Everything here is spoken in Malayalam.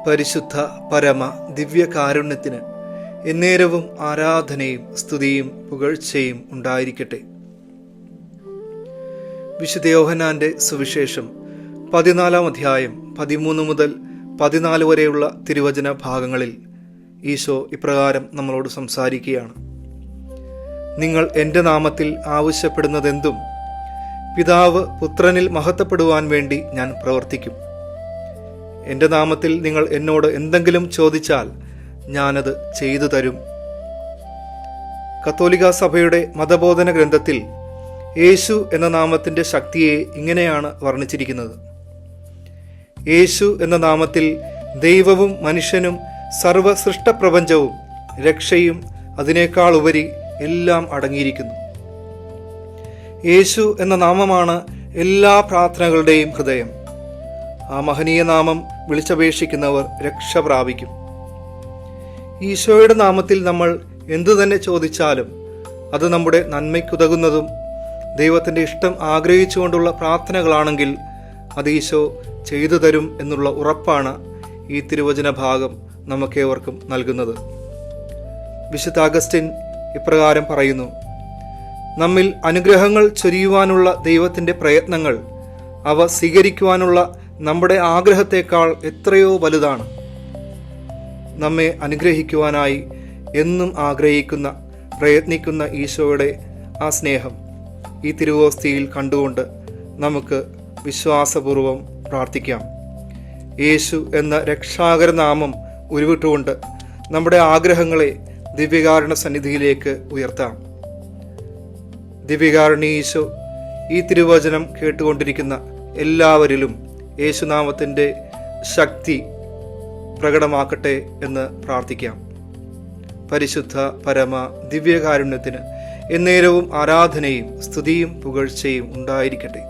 പരിശുദ്ധ പരമ ദിവ്യകാരുണ്യത്തിന് എന്നേരവും ആരാധനയും സ്തുതിയും പുകഴ്ചയും ഉണ്ടായിരിക്കട്ടെ. വിശുദ്ധ യോഹന്നാന്റെ സുവിശേഷം 14 അധ്യായം 13 മുതൽ 14 വരെയുള്ള തിരുവചന ഭാഗങ്ങളിൽ ഈശോ ഇപ്രകാരം നമ്മളോട് സംസാരിക്കുകയാണ്. നിങ്ങൾ എൻ്റെ നാമത്തിൽ ആവശ്യപ്പെടുന്നതെന്തും പിതാവ് പുത്രനിൽ മഹത്വപ്പെടുവാൻ വേണ്ടി ഞാൻ പ്രവർത്തിക്കും. എൻ്റെ നാമത്തിൽ നിങ്ങൾ എന്നോട് എന്തെങ്കിലും ചോദിച്ചാൽ ഞാനത് ചെയ്തു തരും. കത്തോലിക്ക സഭയുടെ മതബോധന ഗ്രന്ഥത്തിൽ യേശു എന്ന നാമത്തിൻ്റെ ശക്തിയെ ഇങ്ങനെയാണ് വർണ്ണിച്ചിരിക്കുന്നത്. യേശു എന്ന നാമത്തിൽ ദൈവവും മനുഷ്യനും സർവ്വ സൃഷ്ടപ്രപഞ്ചവും രക്ഷയും അതിനേക്കാൾ ഉപരി എല്ലാം അടങ്ങിയിരിക്കുന്നു. യേശു എന്ന നാമമാണ് എല്ലാ പ്രാർത്ഥനകളുടെയും ഹൃദയം. ആ മഹനീയ നാമം വിളിച്ചപേക്ഷിക്കുന്നവർ രക്ഷ പ്രാപിക്കും. ഈശോയുടെ നാമത്തിൽ നമ്മൾ എന്തു തന്നെ ചോദിച്ചാലും അത് നമ്മുടെ നന്മയ്ക്കുതകുന്നതും ദൈവത്തിൻ്റെ ഇഷ്ടം ആഗ്രഹിച്ചുകൊണ്ടുള്ള പ്രാർത്ഥനകളാണെങ്കിൽ അത് ഈശോ ചെയ്തു തരും എന്നുള്ള ഉറപ്പാണ് ഈ തിരുവചന ഭാഗം നമുക്കേവർക്കും നൽകുന്നത്. വിശുദ്ധ അഗസ്റ്റിൻ ഇപ്രകാരം പറയുന്നു: നമ്മിൽ അനുഗ്രഹങ്ങൾ ചൊരിയുവാനുള്ള ദൈവത്തിൻ്റെ പ്രയത്നങ്ങൾ അവ സ്വീകരിക്കുവാനുള്ള നമ്മുടെ ആഗ്രഹത്തേക്കാൾ എത്രയോ വലുതാണ്. നമ്മെ അനുഗ്രഹിക്കുവാനായി എന്നും ആഗ്രഹിക്കുന്ന പ്രയത്നിക്കുന്ന ഈശോയുടെ ആ സ്നേഹം ഈ തിരുവോസ്തിയിൽ കണ്ടുകൊണ്ട് നമുക്ക് വിശ്വാസപൂർവം പ്രാർത്ഥിക്കാം. യേശു എന്ന രക്ഷാകര നാമം ഉരുവിട്ടുകൊണ്ട് നമ്മുടെ ആഗ്രഹങ്ങളെ ദിവ്യകാരുണ്യ സന്നിധിയിലേക്ക് ഉയർത്താം. ദിവ്യകാരുണ്യ ഈശോ ഈ തിരുവചനം കേട്ടുകൊണ്ടിരിക്കുന്ന എല്ലാവരിലും യേശുനാമത്തിൻ്റെ ശക്തി പ്രകടമാക്കട്ടെ എന്ന് പ്രാർത്ഥിക്കാം. പരിശുദ്ധ പരമ ദിവ്യകാരുണ്യത്തിന് എന്നേരവും ആരാധനയും സ്തുതിയും പുകഴ്ചയും ഉണ്ടായിരിക്കട്ടെ.